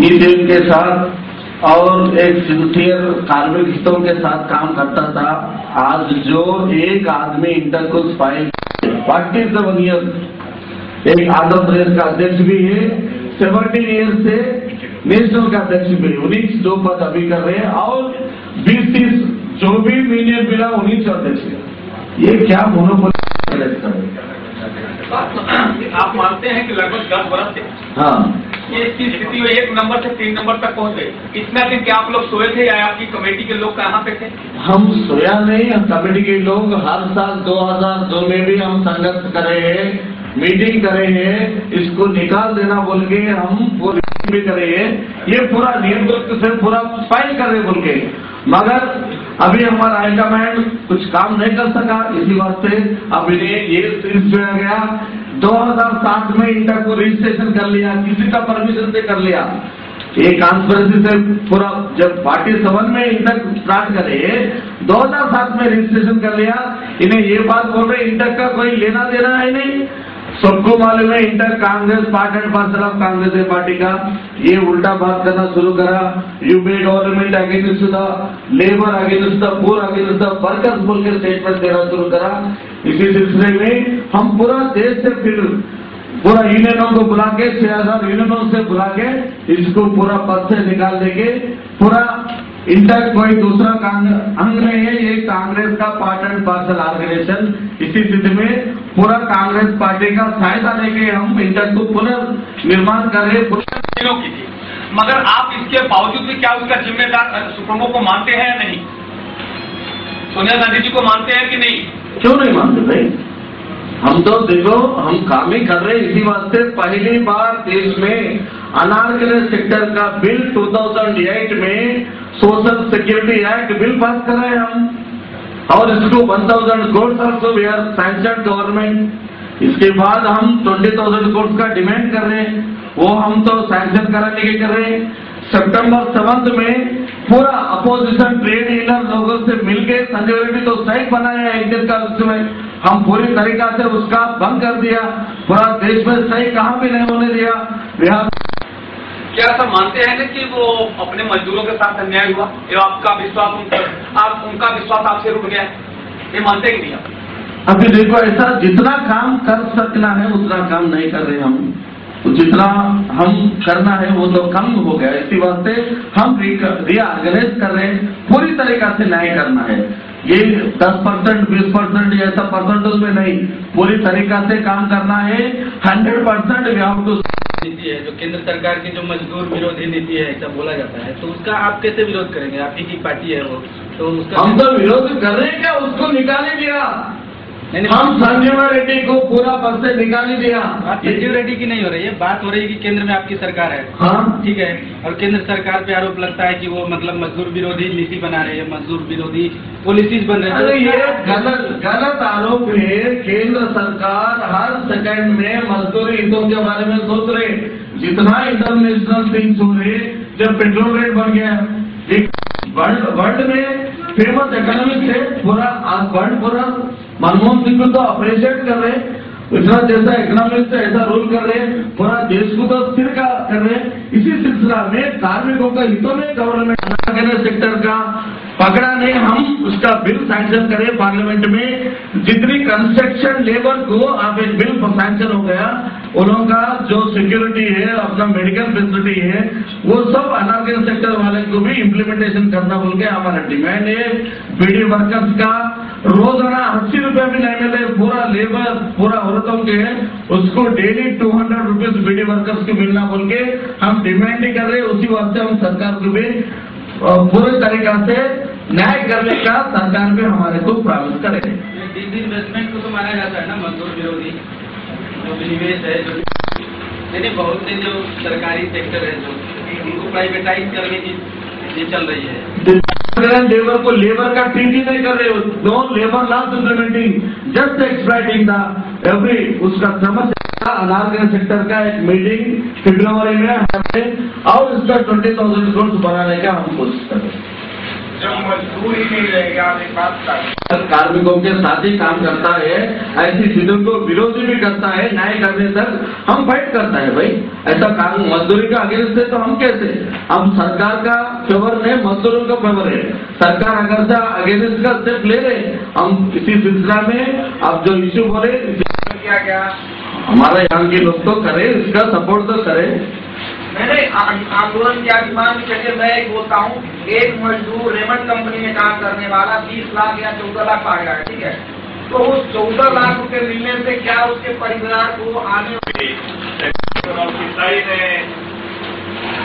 नीति के साथ और एक सिंसियर कार्मिक हितों के साथ काम करता था। आज जो एक आदमी इंटर को फाइल पार्टी से बनी, एक आंध्र प्रदेश का अध्यक्ष भी है, 17 ईयर से नेशनल का अध्यक्ष भी, उन्हीं 2 पद अभी कर रहे हैं और 20-30 जो भी मीडियम मिला उन्हीं से अध्यक्ष है। ये क्या मोनोपोली? आप मानते हैं कि लगभग 10 वर्ष से ये इसकी स्थिति में 1 नंबर से 3 नंबर तक पहुंच गई। इतना दिन क्या आप लोग सोए थे या आपकी कमेटी के लोग कहाँ पे थे? हम सोया नहीं, हम कमेटी के लोग हर साल 2002 में भी हम संघर्ष कर रहे हैं, मीटिंग कर रहे हैं, इसको निकाल देना बोल के हम भी कर रहे हैं, ये पूरा नियम से पूरा फाइल कर रहे बोल के, मगर अभी हमारा हाईकमांड कुछ काम नहीं कर सका। इसी वास्ते अब इन्हें ये जोड़ा गया। 2007 में इंटर को रजिस्ट्रेशन कर लिया, किसी का परमिशन से कर लिया, एक कॉन्फ्रेंस से पूरा जब पार्टी 7 में इंटर स्टार्ट करे 2007 में रजिस्ट्रेशन कर लिया। इन्हें ये बात बोल रहे इंटर का कोई लेना देना है नहीं, सबको मालूम है inter Congress part and parcel of Congress है पार्टी का। ये उल्टा बात करना शुरू करा, UPA government against the labour, against the poor, against the workers बोल के स्टेटमेंट देना शुरू करा। इसी सिलसिले में हम पूरा देश से फिर पूरा यूनियनों को बुला के 6000 यूनियनों से बुला के इसको पूरा पद से निकाल देंगे। पूरा इंटर कोई दूसरा अंग नहीं है, ये कांग्रेस का पार्ट एंड पार्सल ऑर्गेनाइजेशन। इसी स्थिति में पूरा कांग्रेस पार्टी का सहायता लेके हम इंटर को पुनर्निर्माण कर रहे दिनों की थी, मगर आप इसके बावजूद भी क्या उसका जिम्मेदार सुप्रीमो को मानते हैं या नहीं? सोनिया गांधी जी को मानते हैं कि नहीं? क्यों नहीं मानते भाई? हम तो देखो हम काम ही कर रहे हैं। इसी वास्ते पहली बार देश में अनारक्षित सेक्टर का बिल 2008 में social security act bill pass कर रहे हैं हम, और इसको 1000 crore also we are sanctioned government. इसके बाद हम 20,000 करोड़ का डिमांड कर रहे हैं, वो हम तो सैंक्शन कराने के कर रहे हैं। सितंबर 7 में पूरा अपोजिशन ट्रेड यूनियन लोगों से मिलकर संजय रेड्डी तो स्ट्राइक बनाया है इंडियन कांग्रेस में, हम पूरी तरीका से उसका भंग कर दिया। पूरा देश में स्ट्राइक कहाँ भी नहीं होने दिया। क्या सब मानते हैं ना कि वो अपने मजदूरों के साथ अन्याय हुआ, ये आपका विश्वास उनका विश्वास आपसे रुक गया, ये मानते कि नहीं आप? अभी देखो ऐसा जितना काम कर सकना है उतना काम नहीं कर रहे हम, तो जितना हम करना है वो तो कम हो गया। इसी वास्ते हम रीऑर्गेनाइज कर रहे हैं, पूरी तरीका से न्याय करना है। ये 10% 20% ऐसा परसेंट उसमें नहीं, पूरी तरीका से काम करना है। 100% वी हैव टू। नीति है जो केंद्र सरकार की जो मजदूर विरोधी नीति है ऐसा बोला जाता है, तो उसका आप कैसे विरोध करेंगे? आप ही की पार्टी है वो, तो उसका हम तो विरोध कर रहे हैं क्या? उसको निकाल ही दिया हम, संजीव रेड्डी को पूरा पद से निकाल ही दिया। संजीव रेड्डी की नहीं हो रही है, बात हो रही है कि केंद्र में आपकी सरकार है। हाँ ठीक है, और केंद्र सरकार पे आरोप लगता है कि वो मतलब मजदूर विरोधी नीति बना रही है, मजदूर विरोधी पॉलिसीज बन रही है। अरे ये गलत आरोप है। केंद्र सरकार हर सेकंड में मजदूरी हितों के बारे में सोच रहे। जितना इंटरनेशनल थिंग्स हो रहे, जब पेट्रोल रेट बढ़ गया, वर्ल्ड में फेमस इकोनॉमिस्ट है पूरा वर्ल्ड, पूरा मनमोहन सिंह को तो अप्रिशिएट कर रहे, इतना जैसा इकोनॉमिस्ट ऐसा रूल कर रहे, पूरा देश को तो स्थिर कर रहे। इसी सिलसिला में कार्मिकों का हितों में गवर्नमेंट सेक्टर का पकड़ा नहीं, हम उसका बिल सैंक्शन करें पार्लियामेंट में। जितनी कंस्ट्रक्शन लेबर को अब एक बिल सैंक्शन हो गया, उन्हों का जो सिक्योरिटी है, अपना मेडिकल फैसिलिटी है, वो सब अनार्गेनाइज्ड सेक्टर वाले को भी इम्प्लीमेंटेशन करना बोल के हमारा डिमांड है। बीडी वर्कर्स का रोजाना 80 रुपये भी नहीं मिले, पूरा लेबर पूरा औरतों के है, उसको डेली 200 रुपीज बीडी वर्कर्स को मिलना बोल के हम डिमांड ही कर रहे हैं। उसी वास्ते हम सरकार को भी पूरे तरीका से न्याय करने का सरकार भी हमारे को प्रॉमिस करेंगे। इन्वेस्टमेंट को तो माना जाता है ना मजदूर विरोधी जो निवेश है, जो बहुत से जो सरकारी सेक्टर है जो उनको प्राइवेटाइज करने की ये चल रही है। लेबर को लेबर का ट्रीट ही नहीं कर रहे हो, no labour laws implementing, just exploiting the every. उसका समस्या अनार्गेनाइज्ड सेक्टर का एक मीटिंग फरवरी में और इसका 20,000 करोड़ बनाने का हम कोशिश कर रहे हैं। जब मजदूर ही नहीं रहेगा, आप एक बात बताइए। कार्मिकों के साथ ही काम करता है, ऐसी चीजों को विरोधी भी करता है, न्याय करने तक हम फाइट करता है भाई। ऐसा काम मजदूरी का अगेंस्ट है तो हम कैसे, हम सरकार का फेवर में मजदूरों का फेवर है। सरकार अगर से अगेंस्ट का स्टेप ले रहे, हम इसी सिलसिला में अब जो इश्यू बोले क्या क्या हमारा यहाँ के लोग तो करे, इसका सपोर्ट तो करे। मैंने आंदोलन की मांग करके मैं एक बोलता हूँ, एक मजदूर रेमंड कंपनी में काम करने वाला 20 लाख या 14 लाख पा गया है, ठीक है, तो उस 14 लाख रुपए मिलने से क्या उसके परिवार को आने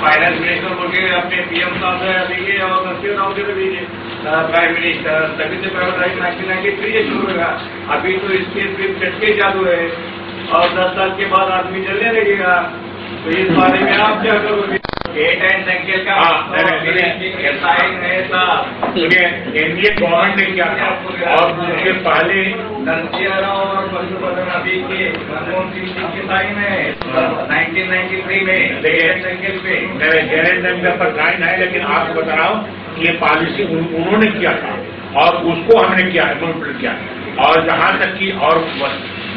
फाइनेंस मिनिस्टर बोल के अपने पीएम साहब से दीजिए और संसदीय राव से दीजिए, प्राइम मिनिस्टर सभी से प्राइवेटाइज 1993 से शुरू होगा। अभी तो इसके सिर्फ चटके चालू है और 10 साल के बाद आदमी चलने लगेगा। तो इस बारे में आप क्या करोगे? गेट एंड संकेत का एनडीए गवर्नमेंट ने क्या था और उसके पहले नरसिंह राव और पशुपति अभी के मनमोहन सिंह जी के साइन है 1993 में गेट एंड संकेत पे। मेरे गैरेज नंबर पर साइन है, लेकिन आपको बता रहा हूँ ये पॉलिसी उन्होंने किया था और उसको हमने किया इम्प्लीमेंट किया। और जहाँ तक कि और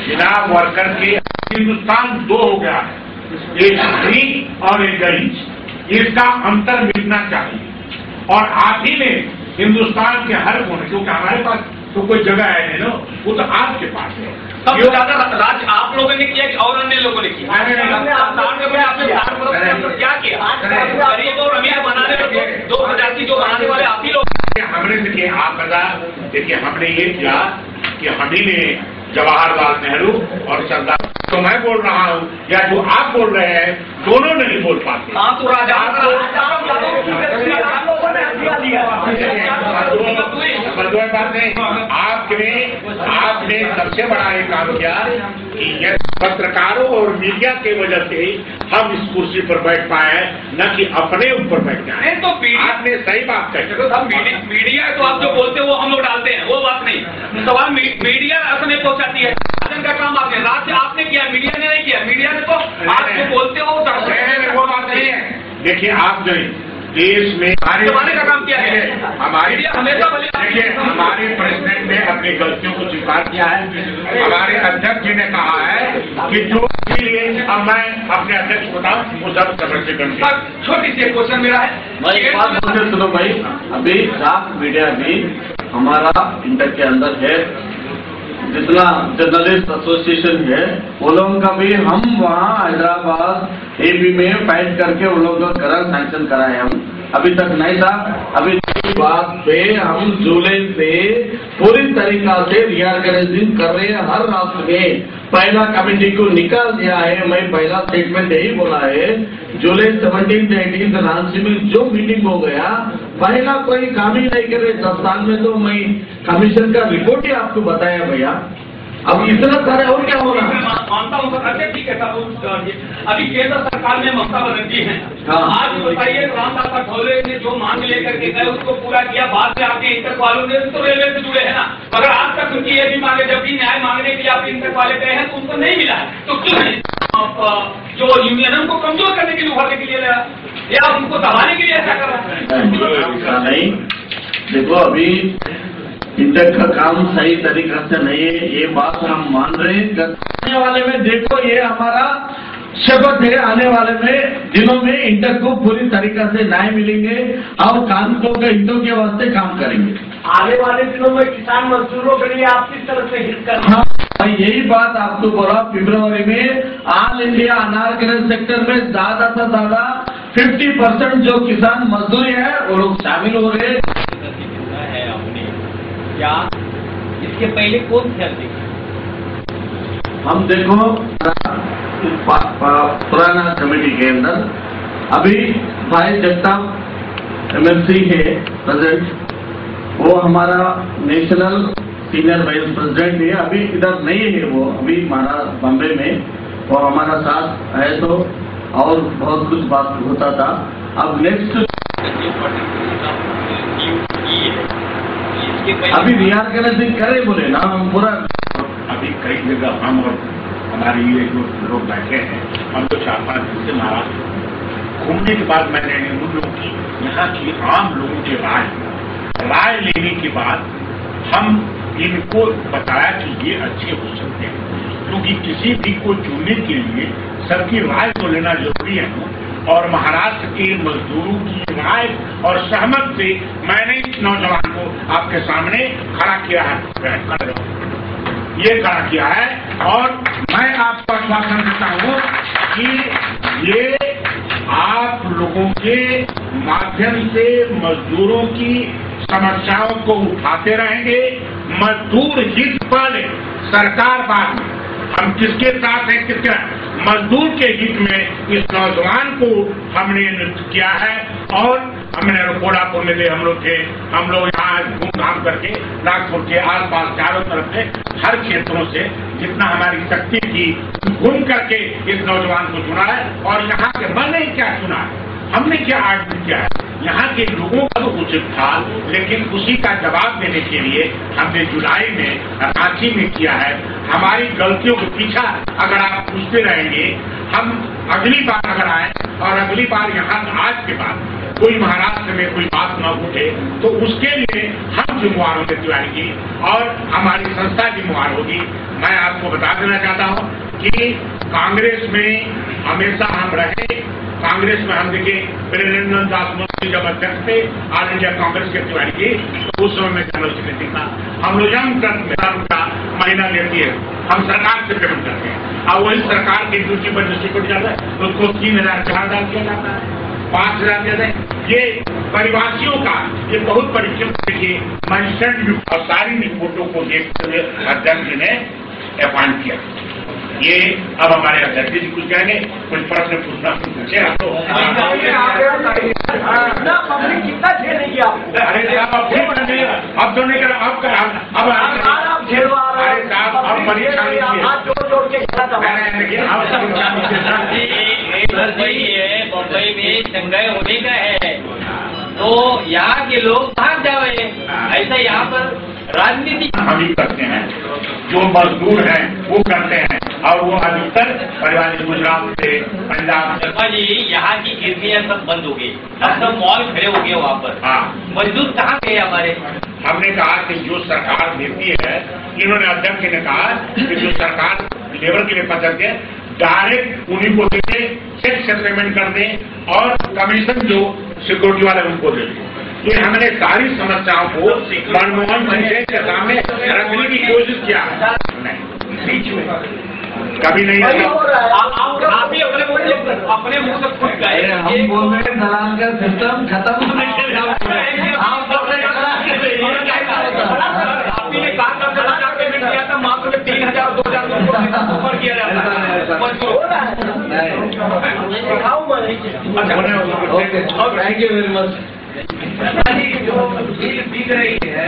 बिना वर्कर के हिंदुस्तान दो हो गया है, एक स्त्री और एक गरीब, इसका अंतर मिटना चाहिए। और आप ही ने हिंदुस्तान के हर कोने, क्योंकि हमारे पास तो कोई जगह है नहीं ना, वो तो आपके पास है। सबसे ज्यादा राज आप लोगों ने किया कि और अन्य लोगों ने किया? आपने क्या किया? गरीब और अमीर बनाने में दो प्रजाति जो बनाने वाले आप ही लोग। हमने देखिए, आप बता देखिए, हमने ये किया कि हम ही ने जवाहरलाल नेहरू और सरदार, तो मैं बोल रहा हूँ या जो आप बोल रहे हैं, दोनों नहीं बोल पाते। हाँ तो राजा बात नहीं, आपने सबसे बड़ा ये काम किया कि ये पत्रकारों और मीडिया की वजह से हम इस कुर्सी पर बैठ पाए, न कि अपने ऊपर बैठ जाए। तो आपने सही बात कही। मीडिया तो आप जो बोलते हैं वो हम लोग डालते हैं, वो बात नहीं। सवाल मीडिया असर नहीं पहुंचाती है, शासन का काम आपने राज्य आपने किया, मीडिया ने नहीं किया। मीडिया ने तो आप जो बोलते हो वो बात नहीं है। देखिए, आप जो देश में जमाने का काम किया है, हमारी हमेशा देखिए, हमारे प्रेसिडेंट ने अपनी गलतियों को स्वीकार किया है। हमारे अध्यक्ष जी ने कहा है कि जो के लिए अब मैं अपने अध्यक्ष बताऊं वो सब समर्थन करते। छोटी सी क्वेश्चन मेरा है, मैं एक बात बोलते सुनो भाई, अभी रात मीडिया भी हमारा इंटर के अंदर है, जितना जर्नलिस्ट एसोसिएशन है वो लोगों का भी हम वहाँ हैदराबाद एपी में फाइट करके उन लोगों का करा सैंक्शन कराए। हम अभी तक नहीं था। अभी इस बात पे हम जुलाई से पूरी तरीका से रिऑर्गेनाइजिंग कर रहे हैं। हर राष्ट्र में पहला कमेटी को निकाल दिया है। मैं पहला स्टेटमेंट यही बोला है, जुलाई 17 से 18 रांची में जो मीटिंग हो गया, पहला कोई काम ही नहीं करे 10 साल में। तो मैं कमीशन का रिपोर्ट ही आपको बताया भैया, अब इतना सारे और क्या होगा। मानता हूँ सर, अच्छा ठीक है साहब। अभी केंद्र सरकार में ममता बनर्जी है, हाँ। आज बताइए रामदास अठौले ने जो मांग लेकर के गए उसको पूरा किया, बाद में आपके इंटर वालों ने तो रेलवे से जुड़े हैं ना, मगर आज तक उनकी ये भी मांगे, जब भी न्याय मांगने के लिए आप इंटर वाले गए हैं तो उनको नहीं मिला है। तो क्यों जो यूनियन उनको कमजोर करने के लिए, उभरने के लिए या उनको दबाने के लिए ऐसा कर रहा है? नहीं, देखो अभी इंटर का काम सही तरीका से नहीं है, ये बात हम मान रहे हैं। आने वाले में देखो, ये हमारा शपथ है, आने वाले में दिनों में इंटर को पूरी तरीका से न्याय मिलेंगे और कानूनों के हितों के वास्ते काम करेंगे। आने वाले दिनों में किसान मजदूरों के लिए आप किस तरह से हित कर? हाँ, यही बात आपको बोला, फरवरी में ऑल इंडिया अनारक्षित सेक्टर में ज्यादा से ज्यादा 50% जो किसान मजदूर है वो लोग शामिल हो रहे हैं। क्या इसके पहले कौन थे अध्यक्ष? हम देखो पुराना कमेटी के अंदर अभी भाई जगताप एमएलसी है प्रेसिडेंट, वो हमारा नेशनल सीनियर वाइस प्रेसिडेंट है। अभी इधर नहीं है वो, अभी हमारा बॉम्बे में, वो हमारा साथ है तो और बहुत कुछ बात होता था। अब नेक्स्ट अभी रिऑर्गेनाइजिंग करे बोले ना, हम पूरा अभी कई जगह हम और हमारे ये जो लोग बैठे हैं, हम तो 4-5 दिन से महाराष्ट्र घूमने के बाद मैंने उन लोगों की, यहाँ की आम लोगों की राय राय लेने के बाद हम इनको बताया कि ये अच्छे हो सकते हैं, क्योंकि किसी भी को चुनने के लिए सबकी राय को लेना जरूरी है। और महाराष्ट्र के मजदूरों की राय और सहमत से मैंने इस नौजवान को आपके सामने खड़ा किया है, ये खड़ा किया है। और मैं आपको आश्वासन देता हूँ कि ये आप लोगों के माध्यम से मजदूरों की समस्याओं को उठाते रहेंगे। मजदूर हित पहले, सरकार बाद में। हम किसके साथ हैं, किसके मजदूर के हित में इस नौजवान को हमने नियुक्त किया है। और हमने कोल्हापुर में हम लोग यहाँ घूमघाम करके नागपुर के आसपास चारों तरफ से हर क्षेत्रों से जितना हमारी शक्ति थी घूम करके इस नौजवान को चुना है। और यहाँ के मैंने क्या चुना है, हमने क्या आर्ग्यू किया है, यहाँ के लोगों का तो उचित था, लेकिन उसी का जवाब देने के लिए हमने जुलाई में रांची में किया है। हमारी गलतियों को पीछा अगर आप पूछते रहेंगे, हम अगली बार अगर आए और अगली बार यहाँ आज के बाद कोई महाराष्ट्र में कोई बात न उठे तो उसके लिए हम जिम्मेवार होंगे तिवारी जी, और हमारी संस्था जिम्मेवार होगी। मैं आपको बता देना चाहता हूँ कि कांग्रेस में हमेशा हम रहे। कांग्रेस में हम देखिए प्रेमेंद्र दास मोदी जब अध्यक्ष थे ऑल इंडिया कांग्रेस के तिवारी जी, तो उस समय में जनरल सेक्रेटरी था। हम लोग यंग का महीना लेती है, हम सरकार से पेमेंट करते हैं, और वही सरकार की ड्यूटी पर जो सिक्योरिटी जाता है उसको 3,000 4,000 किया जाता है, 5,000 दिया जाए। ये परिवासियों का ये बहुत बड़ी देखिए मजिस्ट्रेट और सारी रिपोर्टों को देखते हुए अध्यक्ष ने अपॉइंट किया। ये अब हमारे अध्यक्ष जी कुछ कहेंगे, कुछ प्रश्न पूछना पूछे आप तो कितना झेलेगी आपको? अरे साहब अब तो नहीं कर अब परीक्षा मुंबई में दंगा होने का है तो यहाँ के लोग भाग जाए, ऐसा यहाँ पर राजनीति हम ही करते हैं, जो मजदूर हैं वो करते हैं, और वो अधिकतर परिवार गुजरात से पंजाब जी यहाँ की खेतियाँ सब बंद हो गई, अब सब मॉल खड़े हो गए वहाँ पर। हाँ, मजदूर कहाँ गए हमारे? हमने कहा कि जो सरकार देती है, इन्होंने अध्यक्ष ने कहा कि जो सरकार लेबर के लिए पसंद है डायरेक्ट उन्हीं को देते, चेक सेटलमेंट कर दें और कमीशन जो सिक्योरिटी वाले उनको दे दें। ये हमने सारी समस्याओं को मनमोहन सिंह के सामने रखने की कोशिश किया है, कभी नहीं आप ही अपने मुंह से खुद गए। हम बोल रहे हैं दलाल का सिस्टम खत्म होने के लिए आपने कहा था दलाल पेमेंट किया था मात्र 3,000 2,000 ऊपर किया जाता है। Okay, thank you very much. जो बिल बिक रही है